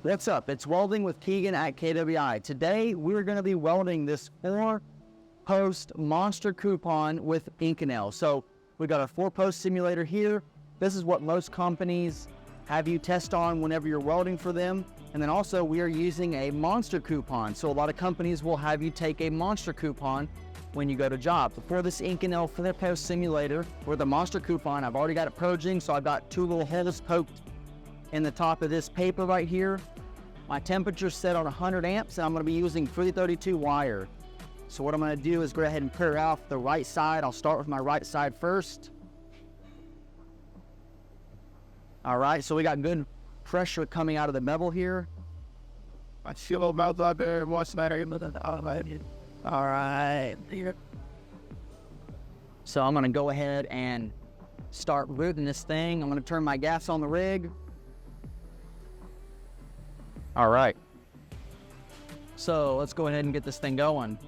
What's up? It's Welding with Kegan at KWI. Today, we're going to be welding this 4-post monster coupon with Inconel. So, we got a 4-post simulator here. This is what most companies have you test on whenever you're welding for them. And then also, we are using a monster coupon. So, a lot of companies will have you take a monster coupon when you go to job. For this Inconel 4-post simulator, with the monster coupon, I've already got it purging, so I've got 2 little holes poked in the top of this paper right here. My temperature's set on 100 amps, and I'm going to be using 332 wire. So what I'm going to do is go ahead and clear off the right side. I'll start with my right side first. All right, so we got good pressure coming out of the metal here. I feel about that very much better. All right. So I'm going to go ahead and start routing this thing. I'm going to turn my gas on the rig. All right. So let's go ahead and get this thing going.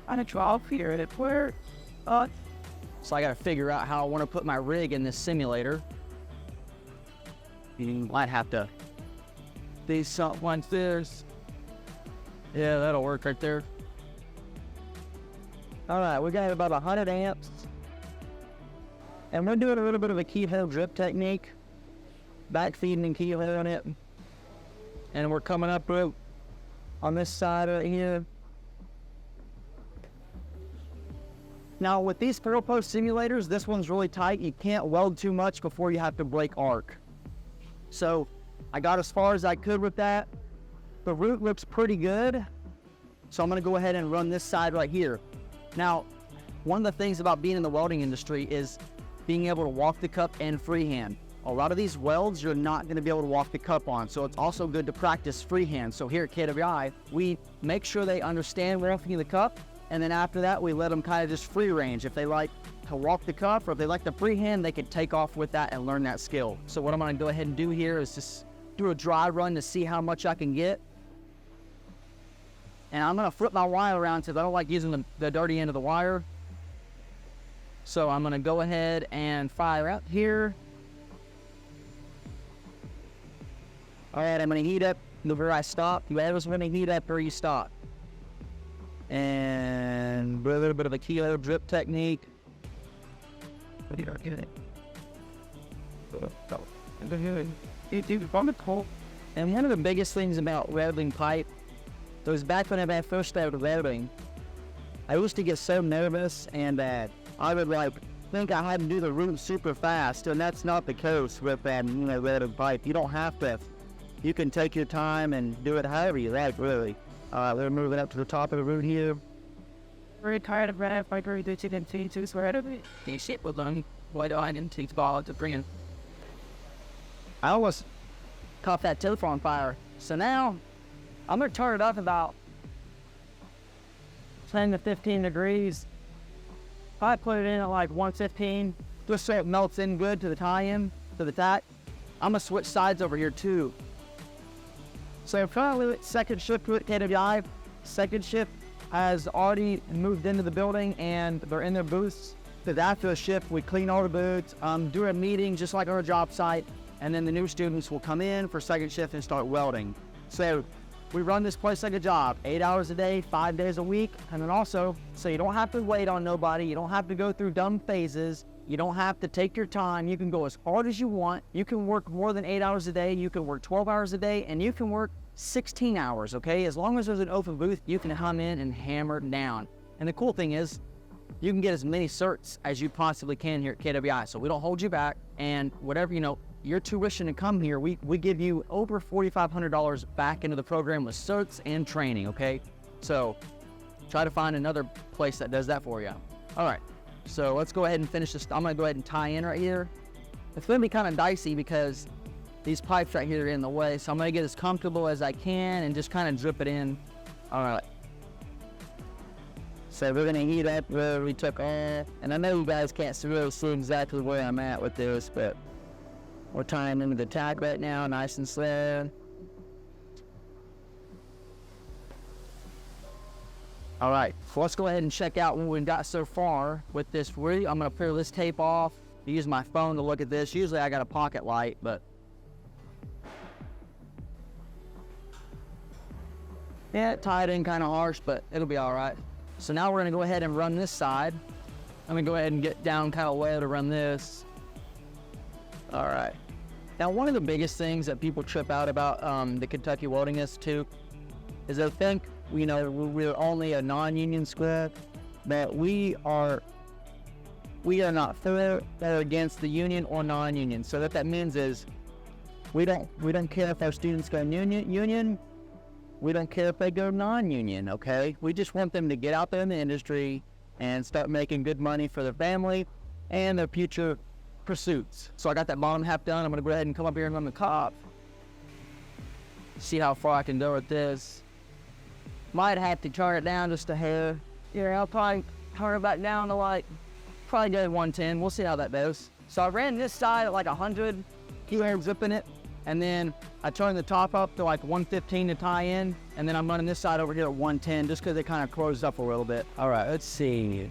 I had a drop here and it worked. So I got to figure out how I want to put my rig in this simulator. You might have to do something like this. Yeah, that'll work right there. All right, we got about 100 amps. And we're doing a little bit of a keyhole drip technique. Backfeeding and keyhole on it. And we're coming up on this side right here. Now with these 4-post simulators, this one's really tight. You can't weld too much before you have to break arc. So I got as far as I could with that. The root looks pretty good. So I'm gonna go ahead and run this side right here. Now, one of the things about being in the welding industry is being able to walk the cup and freehand. A lot of these welds you're not going to be able to walk the cup on, so it's also good to practice freehand. So here at KWI, we make sure they understand walking the cup, and then after that, we let them kind of just free range. If they like to walk the cup or if they like to freehand, they can take off with that and learn that skill. So what I'm going to go ahead and do here is just do a dry run to see how much I can get. And I'm going to flip my wire around because I don't like using the dirty end of the wire. So I'm going to go ahead and fire out here. All right, I'm going to heat up where I stop. You always want to heat up where you stop. And a little bit of a kilo drip technique. And one of the biggest things about welding pipe, was back when I first started welding, I used to get so nervous and I would think I had to do the root super fast, and that's not the case with welding pipe. You don't have to. You can take your time and do it however you like, really. We're moving up to the top of the root here. Very tired of red fight very good chicken to swear to me. The shit with them. Why do I didn't take the ball to bring in? I almost caught that telephone on fire. So now I'm gonna turn it up about 10 to 15 degrees. I put it in at like 115, just so it melts in good to the tie-in, to the tack. I'm gonna switch sides over here too. So currently second shift with KWI. Second shift has already moved into the building and they're in their booths. Because after the shift, we clean all the booths, do a meeting just like our job site, and then the new students will come in for second shift and start welding. So we run this place like a job, 8 hours a day, 5 days a week, and then also, so you don't have to wait on nobody, you don't have to go through dumb phases, you don't have to take your time, you can go as hard as you want, you can work more than 8 hours a day, you can work 12 hours a day, and you can work 16 hours, okay? As long as there's an open booth, you can come in and hammer it down. And the cool thing is, you can get as many certs as you possibly can here at KWI, so we don't hold you back, and whatever, your tuition to come here, we give you over $4,500 back into the program with certs and training, okay? So try to find another place that does that for you. All right, so let's go ahead and finish this. I'm gonna go ahead and tie in right here. It's gonna be kind of dicey because these pipes right here are in the way, so I'm gonna get as comfortable as I can and just kind of drip it in. All right. So we're gonna heat up where we took off, and I know you guys can't really see exactly where I'm at with this, but we're tying into the tack right now, nice and slow. All right, so let's go ahead and check out what we've got so far with this rig. I'm gonna peel this tape off, use my phone to look at this. Usually I got a pocket light, but Yeah, tied in kind of harsh, but it'll be all right. So now we're gonna go ahead and run this side. I'm gonna go ahead and get down kind of low to run this. All right. Now, one of the biggest things that people trip out about the Kentucky Welding Institute is they think, we're only a non-union school, but we are not for or against the union or non-union. So what that means is we don't care if our students go union. We don't care if they go non-union, okay? We just want them to get out there in the industry and start making good money for their family and their future pursuits. So I got that bottom half done. I'm gonna go ahead and come up here and run the top. See how far I can go with this. Might have to turn it down just a hair. Yeah, I'll probably turn it back down to probably go to 110. We'll see how that goes. So I ran this side at 100, keep zipping it. And then I turned the top up to 115 to tie in. And then I'm running this side over here at 110 just because it kind of closed up a little bit. All right, let's see.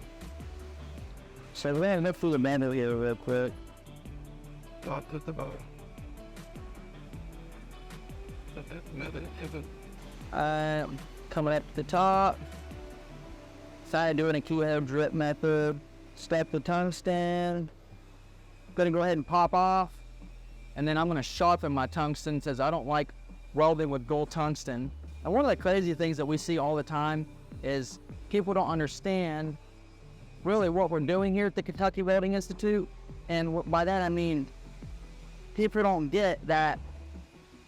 So we're going to through the manual here real quick. Coming up to the top. Started doing a two-head drip method. Step the tungsten. Gonna go ahead and pop off. And then I'm gonna sharpen my tungsten since I don't like welding with gold tungsten. And one of the crazy things that we see all the time is people don't understand really what we're doing here at the Kentucky Welding Institute. And by that I mean people don't get that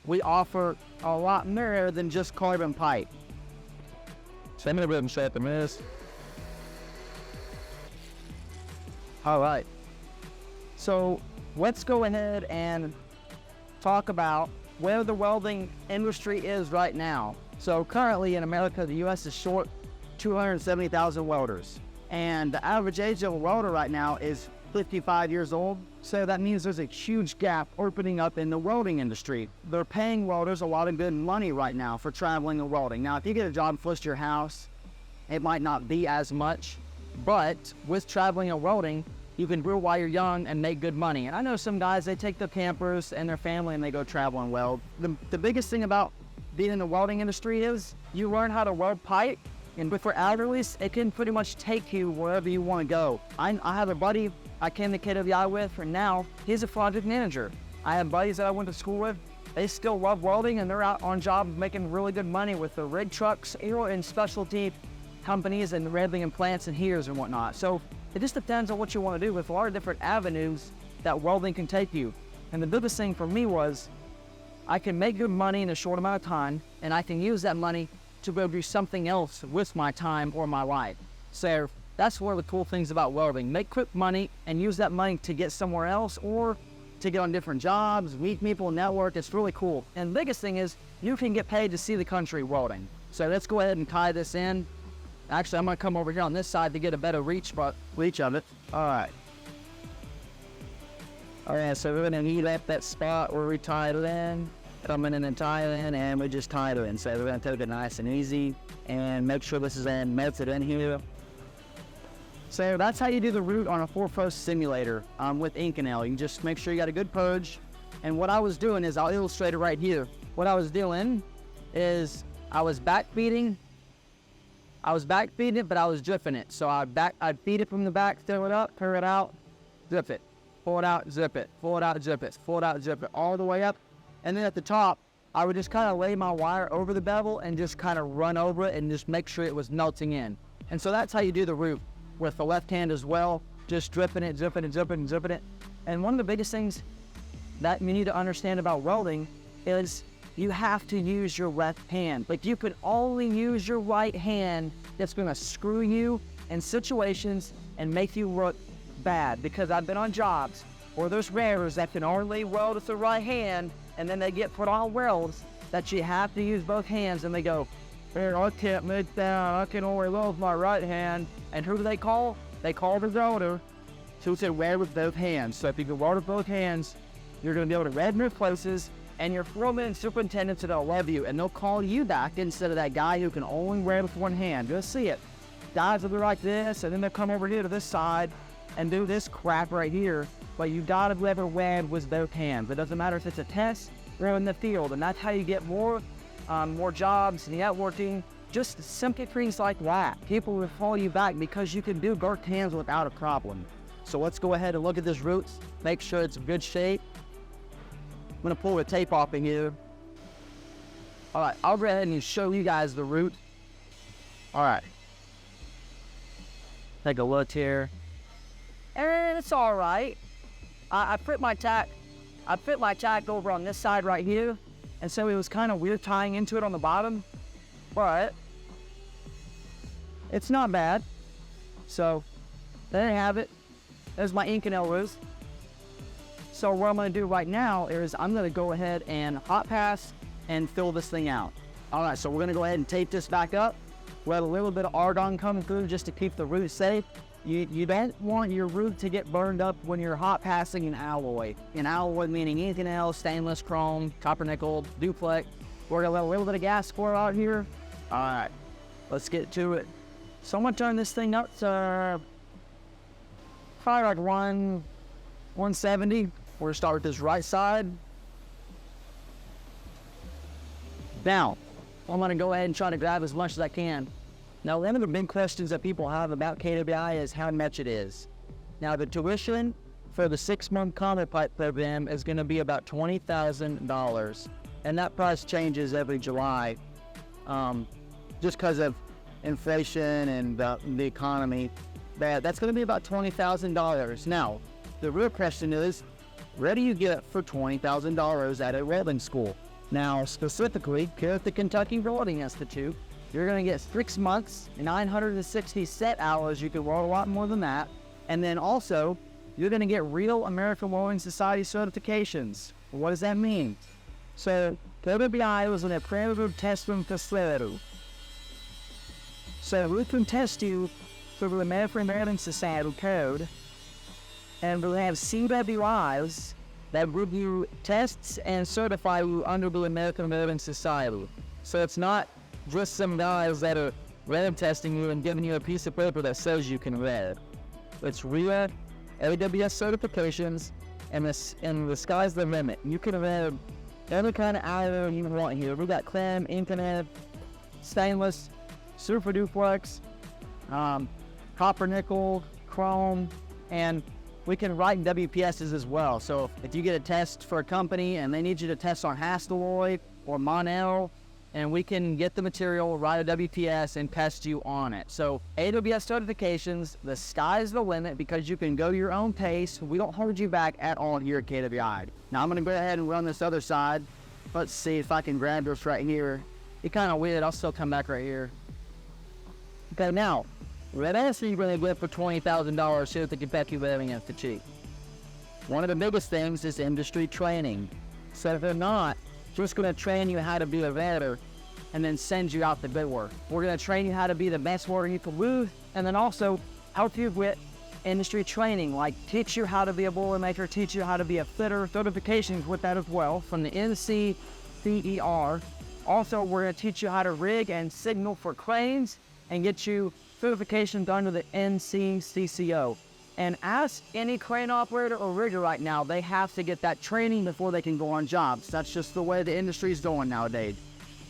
we offer a lot more than just carbon pipe. So I'm gonna sharpen this. All right. So let's go ahead and talk about where the welding industry is right now. So currently in America, the U.S. is short 270,000 welders. And the average age of a welder right now is 55 years old. So that means there's a huge gap opening up in the welding industry. They're paying welders a lot of good money right now for traveling and welding. Now, if you get a job close to your house, it might not be as much, but with traveling and welding, you can do it while you're young and make good money. And I know some guys, they take their campers and their family and they go travel and weld. The biggest thing about being in the welding industry is you learn how to weld pipe, and for hourlies, it can pretty much take you wherever you want to go. I have a buddy I came to KWI with for now. He's a project manager. I have buddies that I went to school with. They still love welding and they're out on jobs making really good money with the rig trucks and specialty companies and welding and plants and heaters and whatnot. So it just depends on what you want to do with a lot of different avenues that welding can take you. And the biggest thing for me was I can make good money in a short amount of time and I can use that money to go do something else with my time or my life. So that's one of the cool things about welding. Make quick money and use that money to get somewhere else or to get on different jobs, meet people, network. It's really cool. And the biggest thing is you can get paid to see the country welding. So let's go ahead and tie this in. Actually, I'm gonna come over here on this side to get a better reach of it. All right. All right, so we're gonna heat up that spot where we tied it in. Come in and tie it in, and we just tied it in. So we're gonna take it nice and easy and make sure this is melted in here. So that's how you do the root on a 4-post simulator with Inconel. You just make sure you got a good purge. And what I was doing is, I'll illustrate it right here. What I was doing is I was backfeeding it, but I was dripping it. So I'd feed it from the back, fill it up, pour it out, zip it, pull it out, zip it, pull it out, zip it, pull it out, zip it, all the way up. And then at the top, I would just kind of lay my wire over the bevel and just kind of run over it and just make sure it was melting in. And so that's how you do the root with the left hand as well, just dripping it, zipping it, zipping it, zipping it. And one of the biggest things that you need to understand about welding is you have to use your left hand. Like, you can only use your right hand. That's gonna screw you in situations and make you look bad, because I've been on jobs where there's welders that can only weld with the right hand, and then they get put on welds that you have to use both hands, and they go, "Hey, I can't make that, I can only weld with my right hand." And who do they call? They call the welder who said weld with both hands. So if you can weld with both hands, you're gonna be able to weld in your places, and your foreman and superintendents will love you, and they'll call you back instead of that guy who can only weld with one hand. Just see it. Guys will be like this, and then they'll come over here to this side and do this crap right here. But you gotta be able to weld with both hands. It doesn't matter if it's a test or in the field, and that's how you get more more jobs, networking, just simple things like that. People will follow you back because you can do work hands without a problem. So let's go ahead and look at this root, make sure it's in good shape. I'm gonna pull the tape off in here. All right, I'll go ahead and show you guys the root. All right. Take a look here. And it's all right. I fit my tack over on this side right here. And so it was kind of weird tying into it on the bottom, but it's not bad. So there you have it. There's my Inconel root. So what I'm gonna do right now is I'm gonna go ahead and hot pass and fill this thing out. All right, so we're gonna go ahead and tape this back up. We have a little bit of argon coming through just to keep the root safe. You don't want your root to get burned up when you're hot passing an alloy. An alloy meaning Inconel, stainless, chrome, copper nickel, duplex. We're gonna let a little bit of gas pour out here. All right, let's get to it. So I'm gonna turn this thing up to probably like 170. We're gonna start with this right side. Now, I'm gonna go ahead and try to grab as much as I can. Now, one of the big questions that people have about KWI is how much it is. Now, the tuition for the 6-month Comet Pipe program is gonna be about $20,000. And that price changes every July, just because of inflation and the economy. That's gonna be about $20,000. Now, the real question is, what do you get for $20,000 at a welding school? Now, specifically, here at the Kentucky Welding Institute, you're going to get 6 months, 960 set hours. You can weld a lot more than that. And then also, you're going to get real American Welding Society certifications. What does that mean? So, KWI was an accredited testing facility. So, we can test you through the American Welding Society code, and we'll have CWIs that review tests and certify you under the American Welding Society. So it's not just some guys that are weld testing you and giving you a piece of paper that says you can weld. It's real AWS certifications, and the sky's the limit. You can weld every kind of iron you want here. We got clam, Inconel, stainless, super duplex, copper nickel, chrome, and we can write WPSs as well. So if you get a test for a company and they need you to test on Hastelloy or Monel, and we can get the material, write a WPS, and test you on it. So AWS certifications, the sky's the limit because you can go your own pace. We don't hold you back at all here at KWI. Now I'm gonna go ahead and run this other side. Let's see if I can grab this right here. It's kind of weird, I'll still come back right here. Okay, now, what else are you really good for $20,000 here at the Kentucky Welding Institute? One of the biggest things is industry training. So if they're not just going to train you how to be a welder and then send you out the door. We're going to train you how to be the best welder you can do, and then also help you with industry training, like teach you how to be a boilermaker, teach you how to be a fitter, certifications with that as well from the NCCER. Also, we're going to teach you how to rig and signal for cranes and get you certifications under the NCCCO. And ask any crane operator or rigger right now, they have to get that training before they can go on jobs. That's just the way the industry's going nowadays.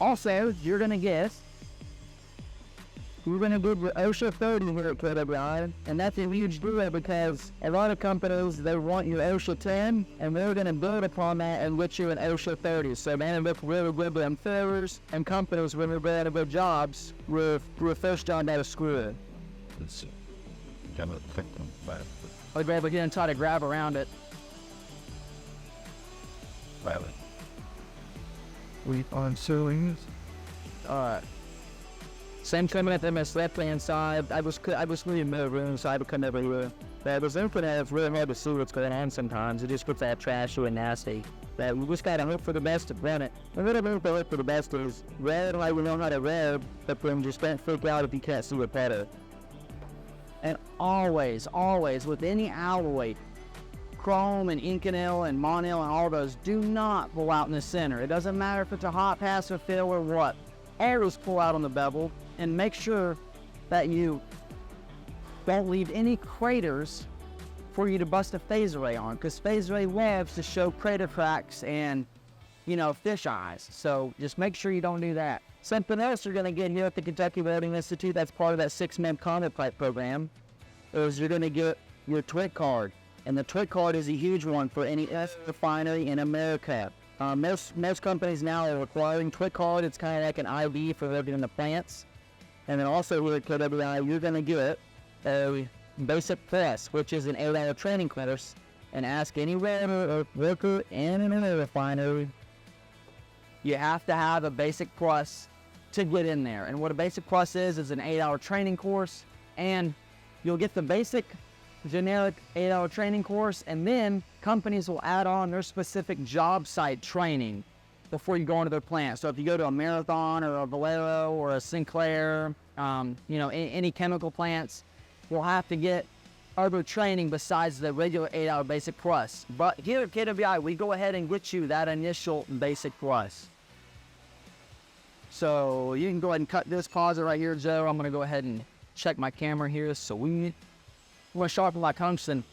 Also, you're gonna guess, we're gonna do the OSHA 30 here at KWI, and that's a huge deal because a lot of companies, they want your OSHA 10, and they're gonna build upon that and get you an OSHA 30. So man, with really good employers and companies when they're ready to jobs, we're first job out of school. I'll be able to get and try to grab around it. We on ceilings. Alright. Same coming at them as left hand side. I was really in the room, so I would come everywhere. But there's infinite, it's really hard to see what's going on sometimes. It just puts that trash really nasty. But we just gotta hope for the best to prevent it. We're gonna hope for the best is rather like we know how to rev, but we just can't freak out if you can't see it better. And always, with any alloy, chrome and Inconel and Monel and all those, do not pull out in the center. It doesn't matter if it's a hot pass or fill or what. Arrows pull out on the bevel, and make sure that you don't leave any craters for you to bust a phase array on, because phase array webs to show crater cracks and fish eyes. So just make sure you don't do that. Something else you're going to get here at the Kentucky Welding Institute, that's part of that 6-month combat pipe program, is you're going to get your TWIC card. And the TWIC card is a huge one for any refinery in America. Most companies now are requiring TWIC card. It's kind of like an ID for working in the plants. And then also with you're going to get a basic press, which is an 8-hour training course, and ask any welder or worker in a refinery. You have to have a basic press to get in there. And what a basic press is an 8-hour training course, and you'll get the basic generic 8-hour training course, and then companies will add on their specific job site training before you go into their plant. So if you go to a Marathon or a Valero or a Sinclair, any chemical plants, you'll have to get other training besides the regular 8-hour basic press. But here at KWI, we go ahead and get you that initial basic press. So you can go ahead and cut this pause right here, Joe. I'm going to go ahead and check my camera here. So we're going to sharpen my tungsten.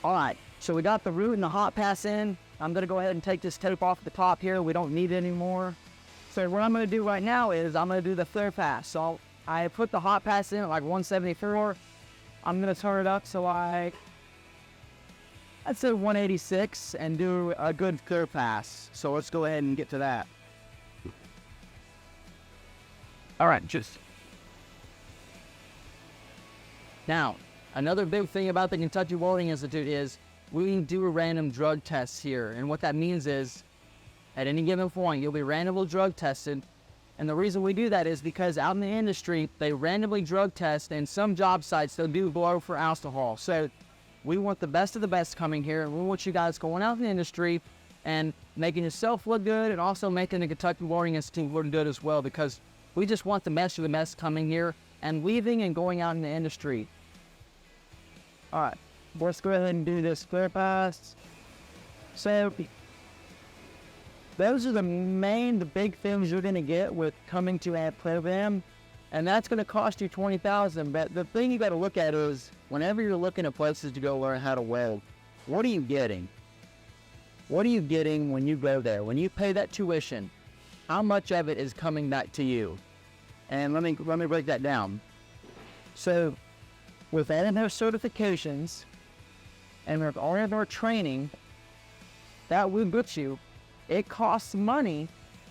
All right, so we got the root and the hot pass in. I'm going to go ahead and take this tape off the top here. We don't need it anymore. So what I'm going to do right now is I'm going to do the third pass. So I put the hot pass in at like 174. I'm going to turn it up so I'd say 186 and do a good third pass. So let's go ahead and get to that. All right, now, another big thing about the Kentucky Welding Institute is we do a random drug test here. And what that means is at any given point, you'll be randomly drug tested. And the reason we do that is because out in the industry, they randomly drug test, and some job sites, they'll do blow for alcohol. So we want the best of the best coming here, and we want you guys going out in the industry and making yourself look good, and also making the Kentucky Welding Institute look good as well, because we just want the best of the best coming here and leaving and going out in the industry. All right, let's go ahead and do this clear pass. So those are the big things you're going to get with coming to our program, and that's going to cost you $20,000. But the thing you got to look at is whenever you're looking at places to go learn how to weld, what are you getting? What are you getting when you go there? When you pay that tuition, how much of it is coming back to you? And let me break that down. So with all of our certifications and with all of our training that we get you, it costs money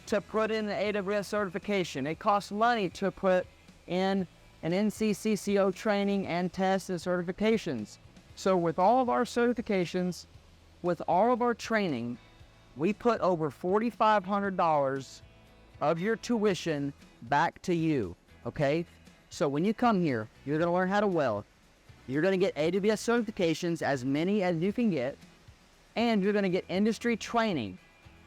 to put in the AWS certification. It costs money to put in an NCCCO training and tests and certifications. So with all of our certifications, with all of our training, we put over $4,500 of your tuition back to you, okay? So when you come here, you're going to learn how to weld. You're going to get AWS certifications, as many as you can get, and you're going to get industry training.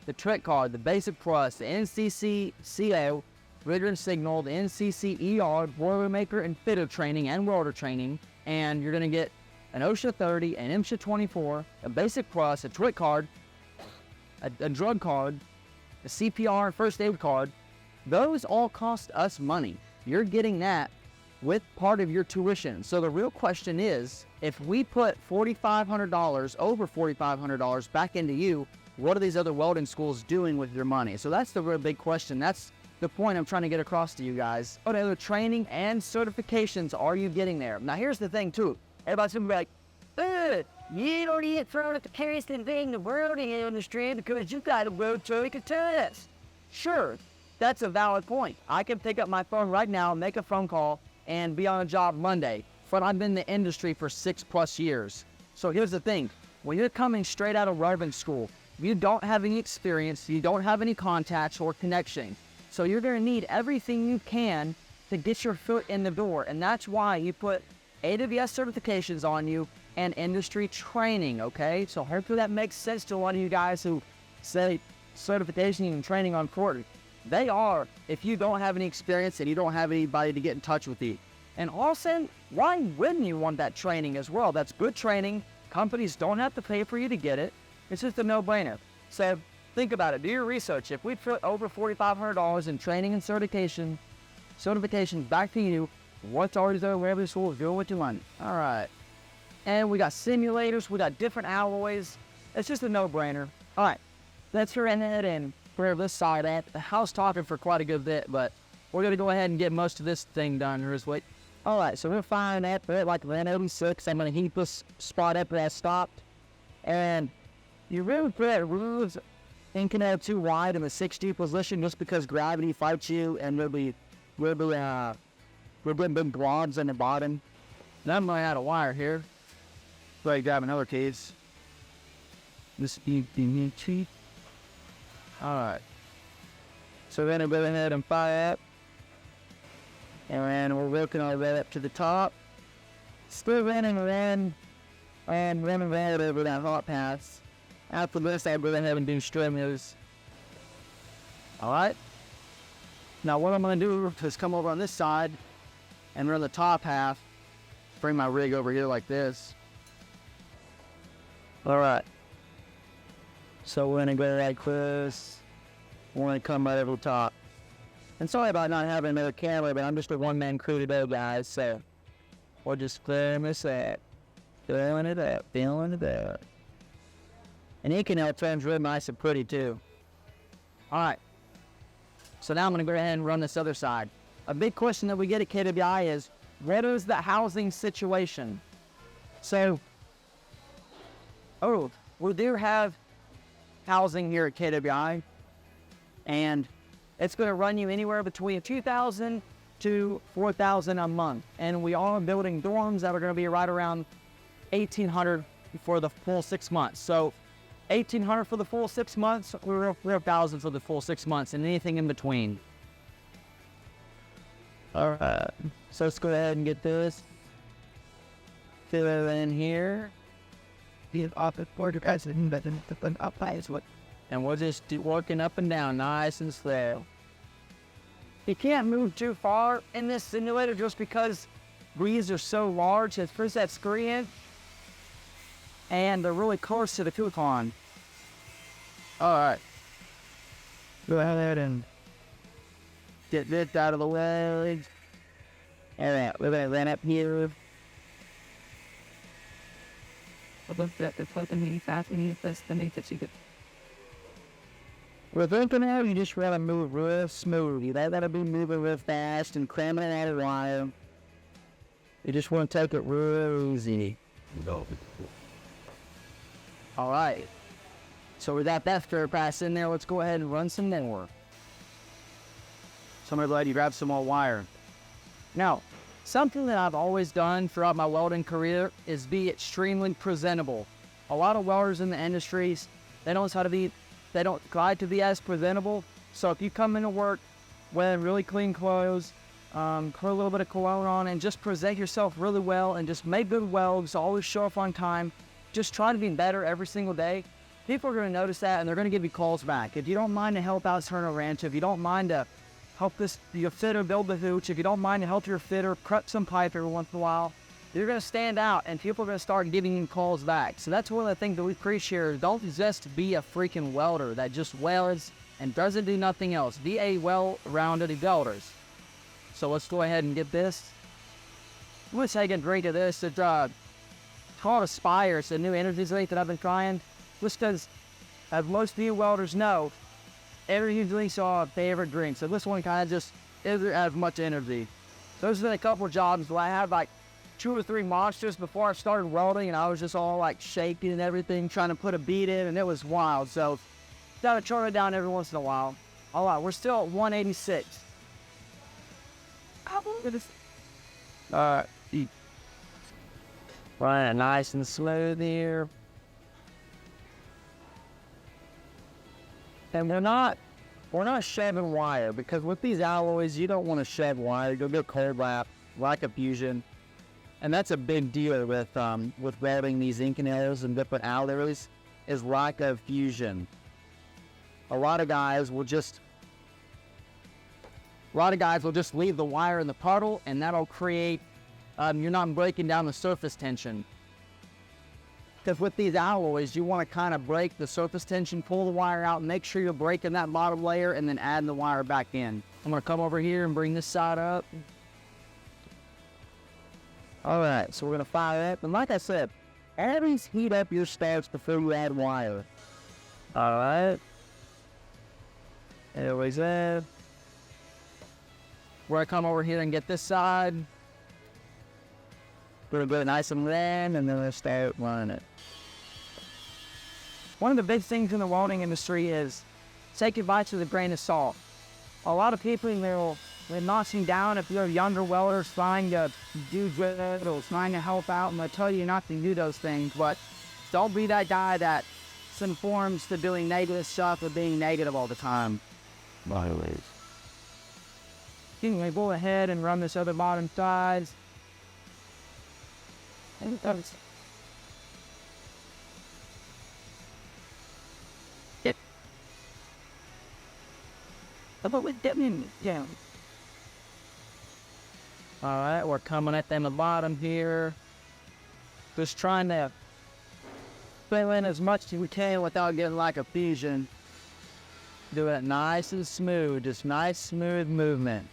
The TWIC card, the basic press, the NCCCO, rigger and signal, the NCCER, boilermaker and fitter training and welder training, and you're going to get an OSHA 30, an MSHA 24, a basic press, a TWIC card, a drug card, a CPR and first aid card. Those all cost us money. You're getting that with part of your tuition. So the real question is, if we put $4,500, over $4,500 back into you, what are these other welding schools doing with your money? So that's the real big question. That's the point I'm trying to get across to you guys. What other training and certifications are you getting there? Now here's the thing too. Everybody's gonna be like, you don't get thrown at the case in the welding industry because you got to go to a test. Sure, that's a valid point. I can pick up my phone right now, make a phone call, and be on a job Monday. But I've been in the industry for 6+ years. So here's the thing. When you're coming straight out of welding school, you don't have any experience, you don't have any contacts or connection. So you're going to need everything you can to get your foot in the door. And that's why you put AWS certifications on you and industry training, okay? So hopefully that makes sense to a lot of you guys who say certification and training on important. They are, if you don't have any experience and you don't have anybody to get in touch with you. And also, why wouldn't you want that training as well? That's good training. Companies don't have to pay for you to get it. It's just a no-brainer. So think about it. Do your research. If we put over $4,500 in training and certifications back to you, what's already there, wherever the school is, do with your money. All right. And we got simulators, we got different alloys. It's just a no-brainer. All right, let's go ahead and clear this side up. The house talking for quite a good bit, but we're gonna go ahead and get most of this thing done here this week. All right, so we're firing that bit like the 86. I'm gonna heat this spot up that stopped. And you really put that roofs Inconel too wide in the 60 position just because gravity fights you and we'll be big rods in the bottom. Now I'm running out of wire here. So I grab another case. This is alright. So then I'll go ahead and fire up. And then we're working our way up to the top. Still running around and running around over that hot pass. After this, I really haven't been streamers. Alright. Now what I'm going to do is come over on this side and run the top half. Bring my rig over here like this. Alright. So we're going to go right close. We're going to come right over the top. And sorry about not having another camera, but I'm just a one-man crew today, guys. So we'll just clear this up. Filling it up. Filling it up. And Inconel turns really nice and pretty too. Alright. So now I'm going to go ahead and run this other side. A big question that we get at KWI is, what is the housing situation? So, we do have housing here at KWI. And it's going to run you anywhere between $2,000 to $4,000 a month. And we are building dorms that are going to be right around $1,800 for the full 6 months. So $1,800 for the full 6 months, or $1,000 for the full 6 months, and anything in between. Alright, so let's go ahead and get this. Fill it in here. And we'll just do working up and down, nice and slow. You can't move too far in this simulator just because greaves are so large. It's first that screen, and they're really close to the coupon. Alright. Go ahead and get this out of the way. Alright, we're gonna run up here. With Inconel, you just gotta move real smoothly. That gotta be moving real fast and cramming it out of the wire. You just want to take it real easy. Alright. So with that stir pass in there, let's go ahead and run some more. So I'm gonna let you grab some more wire. Now, something that I've always done throughout my welding career is be extremely presentable. A lot of welders in the industries, they don't try to be as presentable. So if you come into work wearing really clean clothes, put a little bit of cologne on, and just present yourself really well and just make good welds, always show up on time, just try to be better every single day, people are going to notice that and they're going to give you calls back. If you don't mind to help out turn a wrench, if you don't mind to help your fitter build the hooch, if you don't mind to help your fitter cut some pipe every once in a while, you're going to stand out and people are going to start giving you calls back. So that's one of the things that we preach here. Don't just be a freaking welder that just welds and doesn't do nothing else. Be a well-rounded welder. So let's go ahead and get this. Let's take a drink of this. It's called Aspire. It's a new energy drink that I've been trying. Just because, as most of you welders know, energy drinks are our favorite drink. So this one kind of just isn't as much energy. Those have been a couple of jobs where I had like 2 or 3 monsters before I started welding, and I was just all like shaking and everything, trying to put a bead in, and it was wild. So gotta turn it down every once in a while. All right, we're still at 186. Alright, running nice and smooth here. And we're not shedding wire, because with these alloys, you don't want to shed wire. You'll get cold lack of fusion. And that's a big deal with welding these Inconels and different alloys, is lack of fusion. A lot of guys will just leave the wire in the puddle, and that'll create, you're not breaking down the surface tension. Because with these alloys, you want to kind of break the surface tension, pull the wire out, and make sure you're breaking that bottom layer, and then adding the wire back in. I'm going to come over here and bring this side up. All right, so we're gonna fire up, and like I said, always heat up your stabs before you add wire. All right. Anyways, we're gonna come over here and get this side. We're gonna go nice and land, and then let's start running it. One of the big things in the welding industry is take advice with a grain of salt. A lot of people will knock you down if you're younger welders trying to do drills, trying to help out, and they'll tell you not to do those things, but don't be that guy that conforms to doing negative stuff or being negative all the time. Anyways. Anyway, go ahead and run this other bottom side. And that's it. But with them down. Alright, we're coming at them the bottom here. Just trying to fill in as much as we can without getting like a fusion. Do it nice and smooth, just nice smooth movement.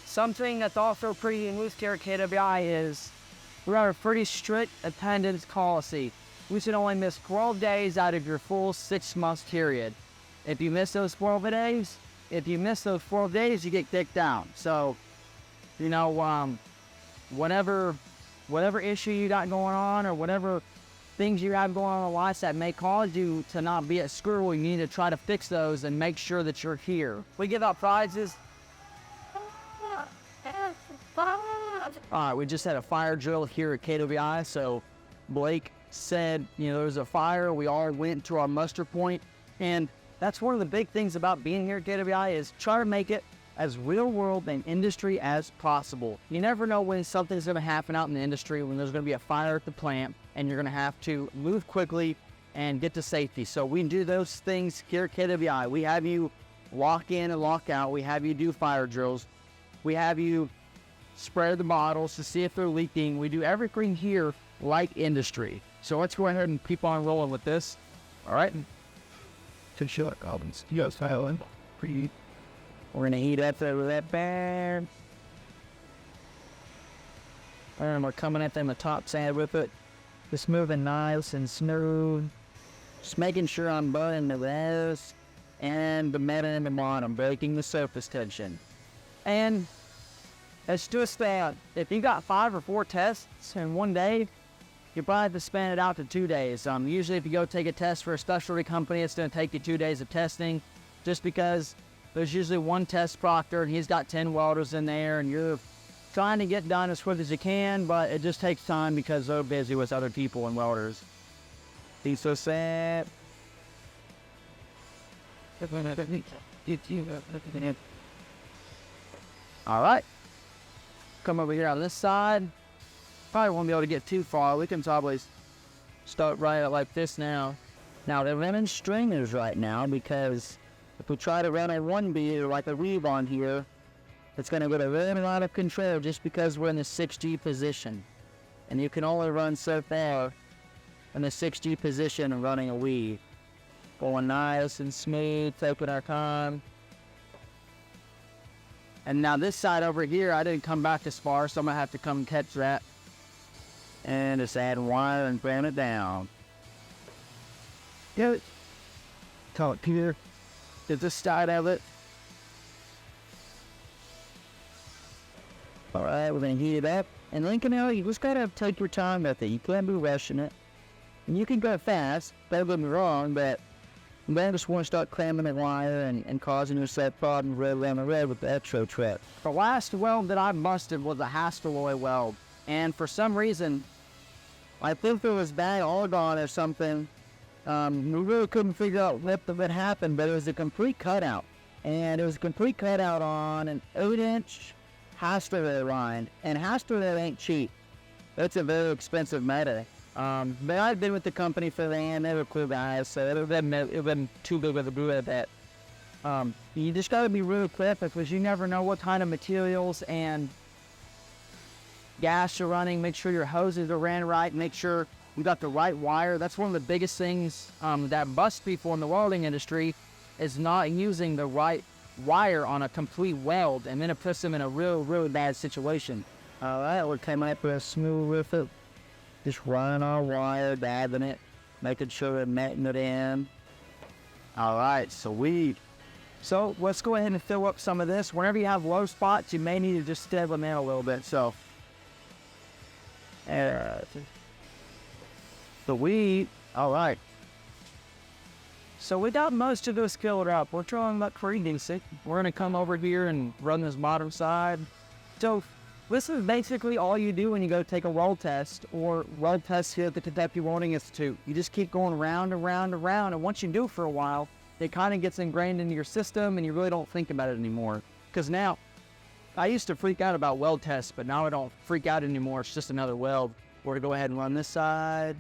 Something that's also pretty loose here at KWI is we have a pretty strict attendance policy. We should only miss 12 days out of your full 6-month period. If you miss those 12 days, you get kicked out. So, you know, whatever issue you got going on or whatever things you have going on in life that may cause you to not be at school, you need to try to fix those and make sure that you're here. We give out prizes. Alright, we just had a fire drill here at KWI, so Blake said, you know, there's a fire, we all went to our muster point, and that's one of the big things about being here at KWI is try to make it as real world and industry as possible. You never know when something's going to happen out in the industry, when there's going to be a fire at the plant, and you're going to have to move quickly and get to safety. So we do those things here at KWI. We have you lock in and lock out. We have you do fire drills. We have you spray the bottles to see if they're leaking. We do everything here like industry. So let's go ahead and keep on rolling with this. All right. To shut albums. Yes, silent. Preheat. We're gonna heat up over that bad. And we're coming at them the top side with it. Just moving nice and smooth. Just making sure I'm burning the rest and the metal in the bottom, breaking the surface tension. And it's just that if you got 5 or 4 tests in one day, you probably have to span it out to 2 days. Usually if you go take a test for a specialty company, it's going to take you 2 days of testing, just because there's usually one test proctor and he's got 10 welders in there, and you're trying to get done as quick as you can, but it just takes time because they're busy with other people and welders. Be so sad. All right. Come over here on this side. Probably won't be able to get too far. We can probably start right out like this now. Now they're running stringers right now because if we try to run a 1B or like a rebar here, it's going to get a very lot of control just because we're in the 6G position. And you can only run so far in the 6G position running a weave. Going nice and smooth, taking our time. And now this side over here, I didn't come back this far, so I'm going to have to come catch that. And just add wire and bring it down. Get it. Tell it, Peter. Get this side of it. Alright, we're going to heat it up. And Inconel, you just got to take your time with it. You can't be rushing it. And you can go fast, don't get me wrong, but you may just want to start clamming the wire and causing yourself problems right around the red with the extra trip. The last weld that I busted was a Hastelloy weld. And for some reason, I think there was bad argon or something. We really couldn't figure out what happened, but it was a complete cutout. And it was a complete cutout on an 8-inch Hastelloy line. And Hastelloy ain't cheap. It's a very expensive metal. But I've been with the company for them, they were cool guys, so it would have been too big of a brew at that. You just gotta be really quick because you never know what kind of materials and gas you're running. Make sure your hoses are ran right, make sure you got the right wire. That's one of the biggest things that busts people in the welding industry, is not using the right wire on a complete weld, and then it puts them in a really bad situation. All right, we came up with a smooth with it. Just running our wire, dabbing it, making sure we're matting it in. All right, sweet. So let's go ahead and fill up some of this. Whenever you have low spots, you may need to just step them in a little bit. So, sweet. All right. So we got most of this filled up. We're trying about pretty decent. We're gonna come over here and run this bottom side. So this is basically all you do when you go take a weld test or weld test here at the Kentucky Welding Institute. You just keep going round and round and round, and once you do for a while, it kind of gets ingrained into your system and you really don't think about it anymore. Because now, I used to freak out about weld tests, but now I don't freak out anymore. It's just another weld. We're gonna go ahead and run this side.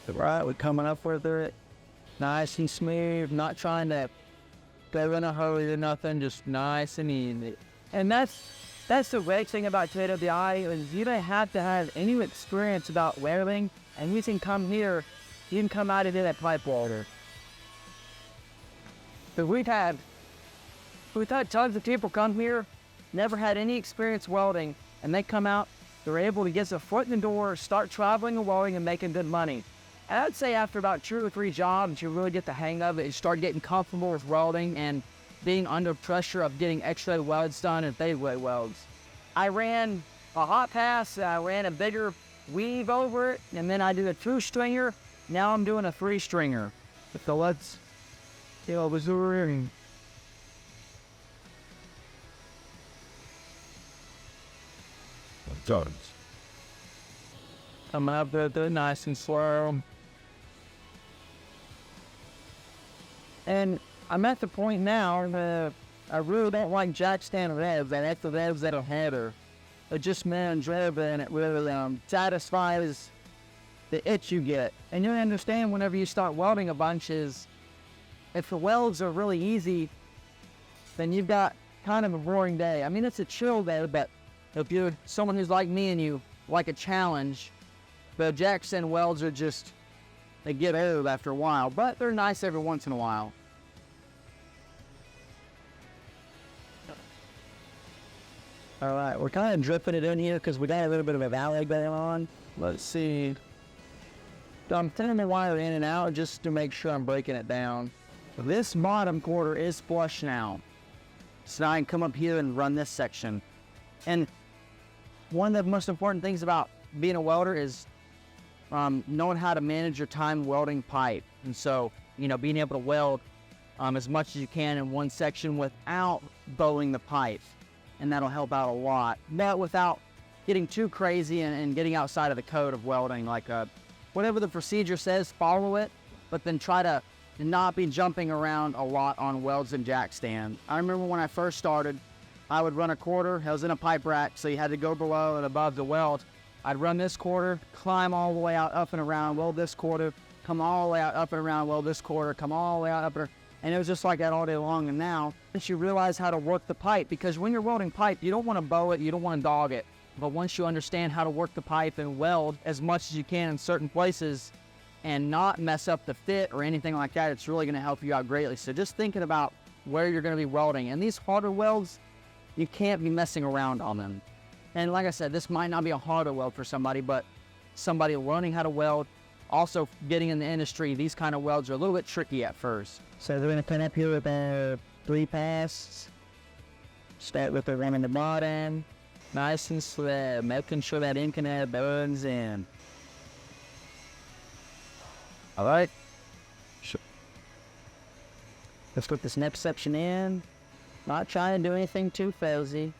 Right, we're coming up with it. Nice and smooth, not trying to go in a hurry or nothing, just nice and easy. And that's the great thing about KWI is you don't have to have any experience about welding, and you can come here, you can come out of it at pipe welder. But we've had tons of people come here, never had any experience welding, and they come out, they're able to get their foot in the door, start traveling and welding and making good money. And I'd say after about 2 or 3 jobs, you really get the hang of it. You start getting comfortable with welding and being under pressure of getting extra welds done and fade-away welds. I ran a hot pass, I ran a bigger weave over it, and then I did a 2-stringer. Now I'm doing a 3-stringer. So let's get over here. Jones. Coming up there nice and slow. And I'm at the point now that I really don't like jack stand revs, and that's the revs that are header. It just man's rev, and it really satisfies the itch you get. And you'll understand whenever you start welding a bunch is, if the welds are really easy, then you've got kind of a boring day. I mean, it's a chill day, but if you're someone who's like me and you like a challenge, the jack stand welds are just, they get old after a while, but they're nice every once in a while. All right, we're kind of dripping it in here because we got a little bit of a valley going on. Let's see. So I'm turning the wire in and out just to make sure I'm breaking it down. This bottom quarter is flush now. So now I can come up here and run this section. And one of the most important things about being a welder is knowing how to manage your time welding pipe. And so, being able to weld as much as you can in one section without bowing the pipe. And that'll help out a lot. But without getting too crazy and getting outside of the code of welding. Like whatever the procedure says, follow it, but then try to not be jumping around a lot on welds and jack stand. I remember when I first started, I would run a quarter. I was in a pipe rack, so you had to go below and above the weld. I'd run this quarter, climb all the way out, up and around, weld this quarter, come all the way out, up and around, weld this quarter, come all the way out, up and it was just like that all day long. And now, once you realize how to work the pipe, because when you're welding pipe, you don't want to bow it, you don't want to dog it. But once you understand how to work the pipe and weld as much as you can in certain places and not mess up the fit or anything like that, it's really going to help you out greatly. So just thinking about where you're going to be welding. And these harder welds, you can't be messing around on them. And like I said, this might not be a harder weld for somebody, but somebody learning how to weld, also getting in the industry, these kind of welds are a little bit tricky at first. So they're going to come up here with 3 passes. Start with the rim in the bottom. Nice and slow, making sure that Inconel burns in. All right. Sure. Let's put this next section in. Not trying to do anything too fancy.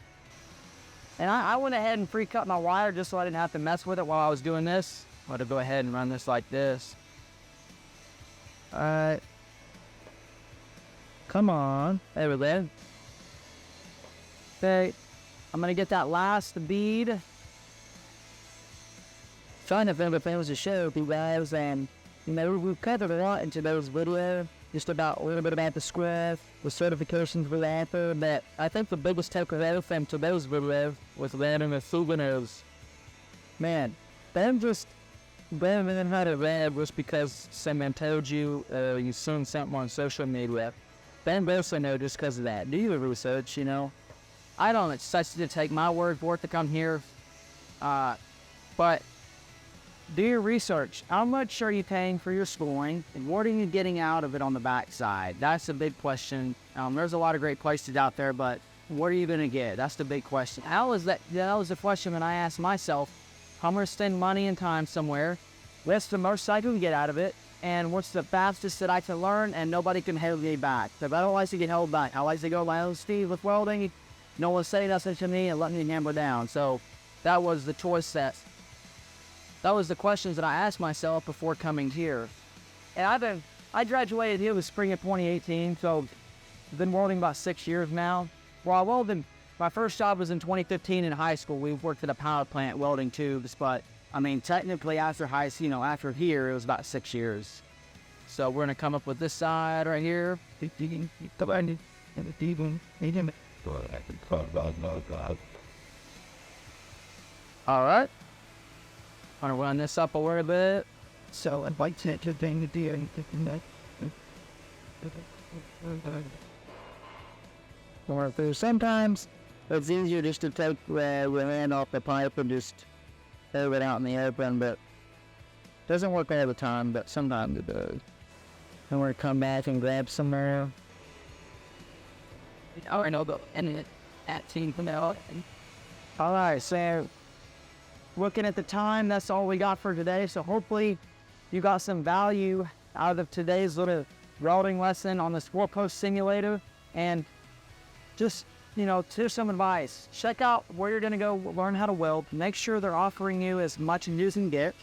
And I went ahead and pre-cut my wire just so I didn't have to mess with it while I was doing this. I'm gonna go ahead and run this like this. All right. Come on. There we go. Okay. I'm gonna get that last bead. Trying to film if it was a show, you guys, and we've cut it a lot into those videos, just about a little bit about the script, the certifications for that, but I think the biggest takeaway from today's video was learning the souvenirs. Man, them just learning how to read was because someone told you you seen something on social media. Ben also know just because of that. Do your research, I don't expect you to take my word for it to come here, but do your research. How much are you paying for your schooling, and what are you getting out of it on the backside? That's a big question. There's a lot of great places out there, but what are you going to get? That's the big question. That was the question that I asked myself. I'm going to spend money and time somewhere. What's the most I can get out of it? And what's the fastest that I can learn and nobody can hold me back? Because I don't like to get held back. I like to go like, oh, Steve, with welding, no one say nothing to me and let me hammer down. So that was the choice that was the questions that I asked myself before coming here. And I graduated here with spring of 2018, so I've been welding about 6 years now. Well, I welded, my first job was in 2015 in high school. We worked at a power plant welding tubes, but I mean, technically after after here, it was about 6 years. So we're gonna come up with this side right here. All right. Gonna run this up a little bit. So I'd like to thing to do. Sometimes it's easier just to take the hand off the pipe and just throw it out in the open, but it doesn't work all the time, but sometimes it does. And we're gonna come back and grab some more. I know, but and at team out. All right, so looking at the time, that's all we got for today. So hopefully you got some value out of today's little welding lesson on this 4-post simulator. And just, here's some advice. Check out where you're gonna go learn how to weld. Make sure they're offering you as much as you can get.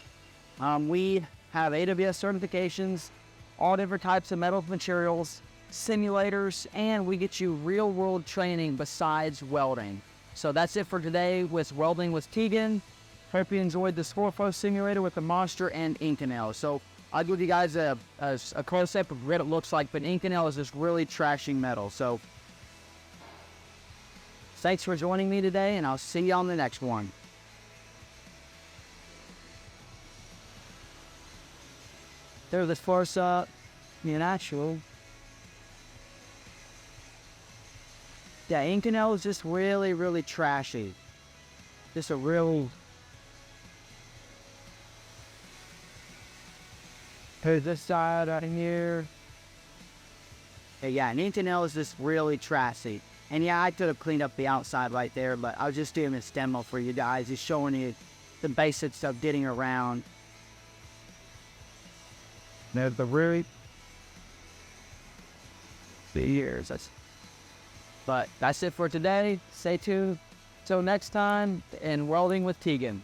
We have AWS certifications, all different types of metal materials, simulators, and we get you real world training besides welding. So that's it for today with Welding with Kegan. Hope you enjoyed this 4-post simulator with the Monster and Inconel. So I'll give you guys a close-up of what it looks like, but Inconel is just really trashing metal. So thanks for joining me today, and I'll see you on the next one. There's this force up, actual. Yeah, Inconel is just really, really trashy. Just a real... Here's this side right in here. Yeah, and Inconel is just really trashy. And yeah, I could have cleaned up the outside right there, but I was just doing this demo for you guys, just showing you the basics of getting around. There's the really... But that's it for today. Stay tuned till next time in Welding with Kegan.